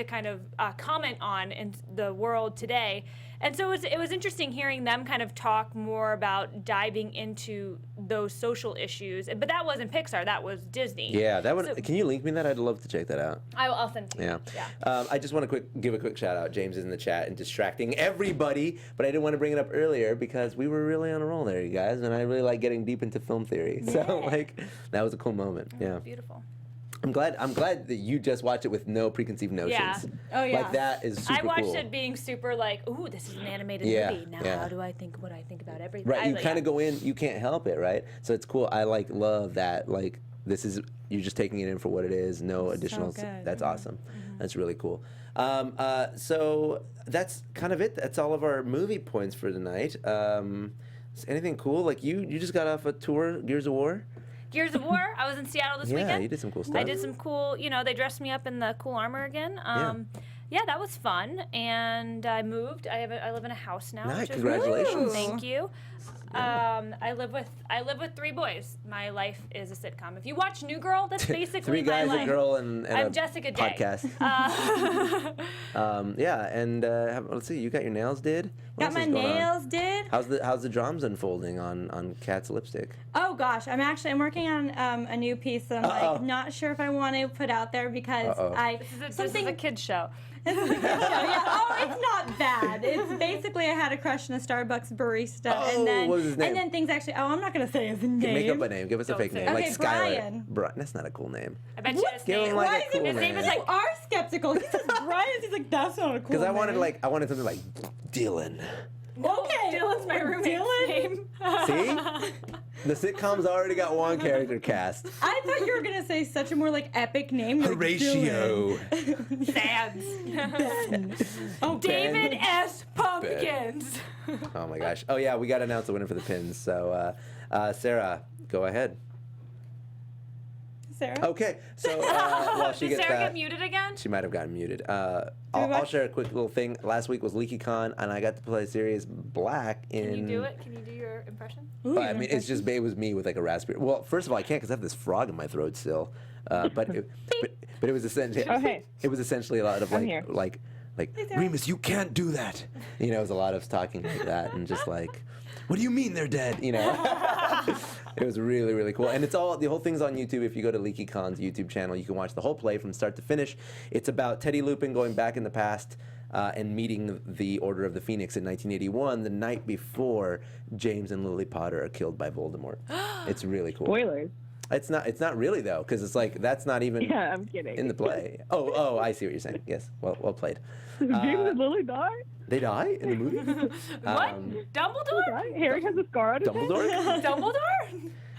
kind of comment on in the world today. And so it was interesting hearing them kind of talk more about diving into those social issues. But that wasn't Pixar, that was Disney. Yeah, that one. So- Can you link me that? I'd love to check that out. I'll send it to you. Yeah. I just want to give a quick shout out. James is in the chat and distracting everybody, but I didn't want to bring it up earlier because we were really on a roll there, you guys, and I really like getting deep into film theory. So like, that was a cool moment. Yeah. Beautiful. I'm glad that you just watched it with no preconceived notions. Yeah. Oh, yeah. Like, that is super I watched cool. it being super like, ooh, this is an animated movie. Now how do I think what I think about everything? Right, you kind of go in, you can't help it, right? So it's cool. I like love that, like, you're just taking it in for what it is. No additional. good. That's awesome. That's really cool. So that's kind of it. That's all of our movie points for tonight. Is anything cool? Like you just got off a tour, Gears of War. Gears of War. I was in Seattle this Yeah, weekend. you did some cool stuff. I did some cool, they dressed me up in the cool armor again. Yeah, that was fun. And I moved. I live in a house now. Nice, which is congratulations. cool. Thank you. I live with 3 boys. My life is a sitcom. If you watch New Girl, that's basically 3 guys, my life. a girl, and I'm a Jessica Day. podcast. Let's see. You got your nails did? What Got else my is going on? nails did. How's the drums unfolding on Kat's lipstick? Oh gosh, I'm working on a new piece that I'm like not sure if I want to put out there because This is a kid's show. Yeah. Oh, it's not bad. It's basically I had a crush on a Starbucks barista, and then what was his name? and then things actually. Oh, I'm not gonna say his name. Make up a name. Give us a Don't fake say name. it. Like Okay, Skylar. Brian. That's not a cool name. I bet you his Give him name. like Why a is it? cool His name is name. You are skeptical. He says Brian. He's like, that's not a cool. Because I wanted name. I wanted something like Dylan. Okay, Dylan's my roommate's Dylan? name. See? The sitcom's already got one character cast. I thought you were gonna say such a more like epic name. Like Horatio. Sands. Oh, David S. Pumpkins. Oh my gosh. Oh yeah, we got to announce the winner for the pins. So Sarah, go ahead. Sarah. Okay. So while she Did gets Sarah that, get muted again? she might have gotten muted. I'll share a quick little thing. Last week was LeakyCon, and I got to play Sirius Black in. Can you do it? Can you do your impression? Ooh, I mean, it was me with like a raspberry. Well, first of all, I can't because I have this frog in my throat still. But it was essentially it was essentially a lot of I'm here. like Remus, you can't do that. You know, it was a lot of talking like that and just like, what do you mean they're dead? You know, it was really, really cool. And the whole thing's on YouTube. If you go to LeakyCon's YouTube channel, you can watch the whole play from start to finish. It's about Teddy Lupin going back in the past and meeting the Order of the Phoenix in 1981, the night before James and Lily Potter are killed by Voldemort. It's really cool. Spoilers. It's not really though, because it's like that's not even Yeah, I'm kidding. in the play. Oh, I see what you're saying. Yes, well played. James and Lily die? They die in the movie. What? Dumbledore? Right? Harry has a scar on his head? Dumbledore.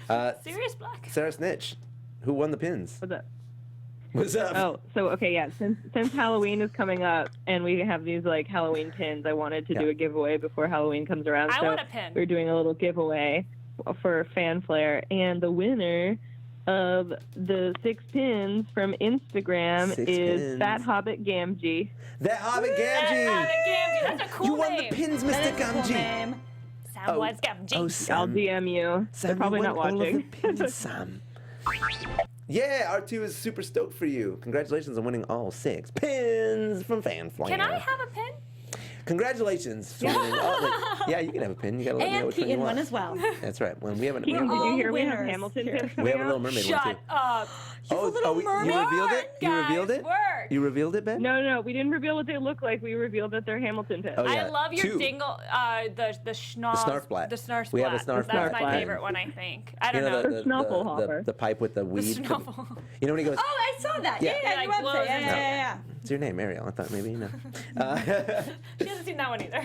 Dumbledore? Sirius Black. Sarah Snitch, who won the pins. What's up? What's up? Oh, so okay, yeah. Since Halloween is coming up and we have these like Halloween pins, I wanted to do a giveaway before Halloween comes around. I so want a pin. We're doing a little giveaway for Fanflare, and the winner of the 6 pins from Instagram 6 is pins. Fat Hobbit Gamgee. That Hobbit Gamgee. That's a cool You won name. the pins, That Mr. is a cool Gamgee. name. Sam was Gamgee. Oh, I'll Sam. DM you. Sam, They're probably you not won all of watching. the pins, Sam. Yeah, R2 is super stoked for you. Congratulations on winning all 6 pins from Fanflare. Can I have a pin? Congratulations. For winning all yeah, you can have a pin. You gotta let me know And which one you Keetin want. one as well. That's right. When we have Keetin, did you all hear we have winners Hamilton here. pins we coming have a Little out? Mermaid one Shut too. up. Little you Mermaid. revealed it? You Guys, revealed it? work. You revealed it, Ben? No, we didn't reveal what they look like. We revealed that they're Hamilton pins. Oh, yeah. I love your 2. dingle, the Snarfblatt. The Snarfblatt. We have a Snarfblatt That's my pin. favorite one, I think. I You don't know know. The Snufflehopper. the pipe with the weed. Snuffle. You know when he goes, Oh, I saw that. Yeah. Yeah, It, your like, website. glows Yeah, into yeah, it. yeah. it's your name, Ariel. I thought maybe you know. She hasn't seen that one either.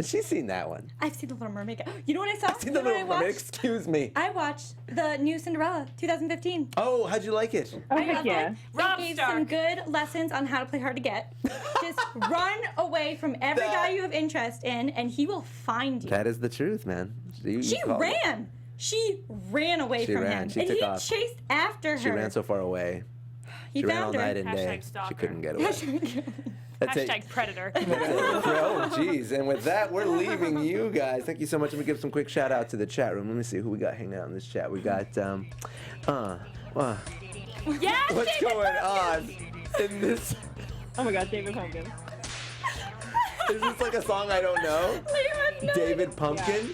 She's seen that one. I've seen The Little Mermaid. You know what I saw? Seen You the know what I Little Mermaid. watched? Excuse me. I watched the new Cinderella, 2015. Oh, how'd you like it? Oh, I heck loved yeah. it. Rob It gave Stark. some good lessons on how to play hard to get. Just run away from every guy you have interest in, and he will find you. That is the truth, man. You She called it. ran. She ran away She from ran. him, She and took he off. chased after her. She ran so far away. he She ran all found night her. and day. Hashtag stalker. She couldn't get away. That's it. Hashtag predator. Oh, jeez. And with that, we're leaving you guys. Thank you so much. Let me give some quick shout out to the chat room. Let me see who we got hanging out in this chat. We got, Yes, what's David going Pumpkins! on in this? Oh my God, David Pumpkin. Is this like a song I don't know? David Pumpkin?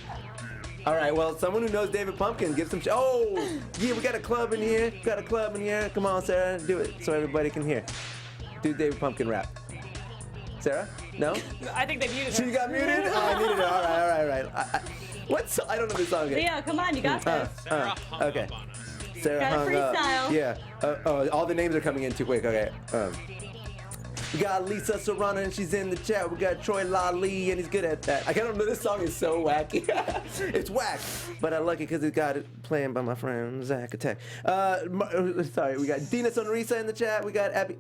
All right, well, someone who knows David Pumpkin, give some. Oh, yeah, we got a club in here. Come on, Sarah, do it so everybody can hear. Do David Pumpkin rap. Sarah? No? I think they muted She her. got muted? Oh, I muted her. All right. I don't know this song. Leo, come on, you got this. Sarah hung okay. up on us. Sarah Gotta hung up. freestyle. Yeah. All the names are coming in too quick. Okay. We got Lisa Serrano and she's in the chat. We got Troy Lally and he's good at that. I can't remember, this song is so wacky. It's whack, but I like it because it got it playing by my friend Zach Attack. Sorry, we got Dina Sonrisa in the chat. We got Abby.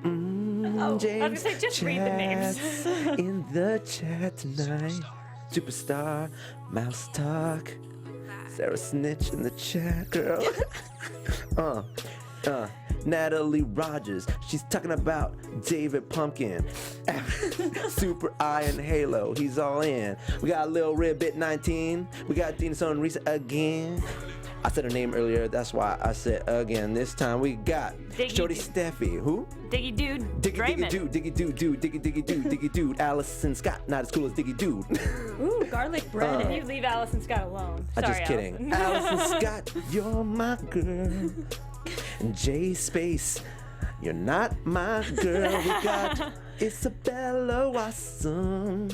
James I was gonna say, just read the names. in the chat tonight. Superstar, Mouse Talk, Sarah Snitch in the chat, girl. Natalie Rogers, she's talking about David Pumpkin. Super Eye and Halo, he's all in. We got Lil Ribbit 19. We got Dina Sonrisa again. I said her name earlier, that's why I said again. This time we got Shorty Steffi. Who? Diggy Dude. Diggy Dude, Diggy Dude, Diggy Dude. Allison Scott, not as cool as Diggy Dude. Ooh, garlic bread. You leave Allison Scott alone. I'm Sorry, just kidding. Allison Scott, you're my girl. And J Space, you're not my girl. We got Isabella Watson.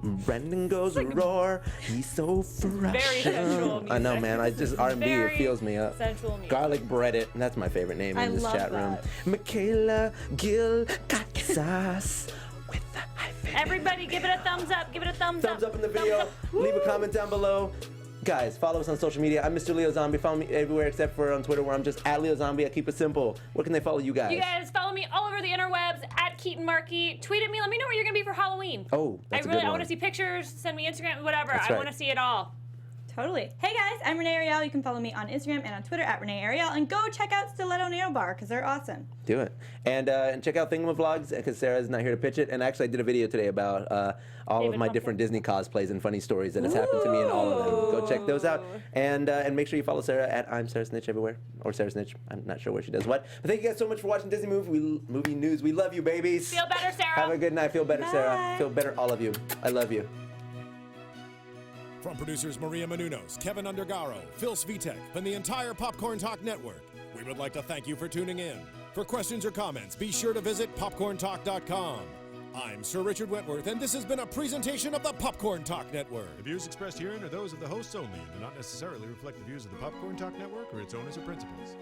Brandon goes roar. He's so ferocious. Very sensual music. I know, man. I just R&B. It Very fills me up. sensual music. Garlic bread it. That's my favorite name in this chat room. Michaela Gill got sauce with the hyphen. Everybody, give it a thumbs up. Give it a thumbs up. Thumbs up in the video. Leave a comment down below. Guys, follow us on social media. I'm Mr. Leo Zombie. Follow me everywhere except for on Twitter, where I'm just at Leo Zombie. I keep it simple. Where can they follow you guys? You guys follow me all over the interwebs at Keetin Marchi. Tweet at me. Let me know where you're gonna be for Halloween. Oh, that's a good I one. want to see pictures. Send me Instagram, whatever. That's I right. want to see it all. Totally. Hey guys, I'm Renee Ariel. You can follow me on Instagram and on Twitter at Renee Ariel. And go check out Stiletto Nail Bar because they're awesome. Do it. And check out Thingamavlogs because Sarah's not here to pitch it. And actually, I did a video today about all David of my Pumpkin. different Disney cosplays and funny stories that has happened to me in all of them. Go check those out. And make sure you follow Sarah at I'm Sarah Snitch everywhere. Or Sarah Snitch. I'm not sure where she does what. But thank you guys so much for watching Disney movie news. We love you, babies. Feel better, Sarah. Have a good night. Feel better, Sarah. Bye. Feel better, all of you. I love you. From producers Maria Menounos, Kevin Undergaro, Phil Svitek, and the entire Popcorn Talk Network, we would like to thank you for tuning in. For questions or comments, be sure to visit popcorntalk.com. I'm Sir Richard Wentworth, and this has been a presentation of the Popcorn Talk Network. The views expressed herein are those of the hosts only and do not necessarily reflect the views of the Popcorn Talk Network or its owners or principals.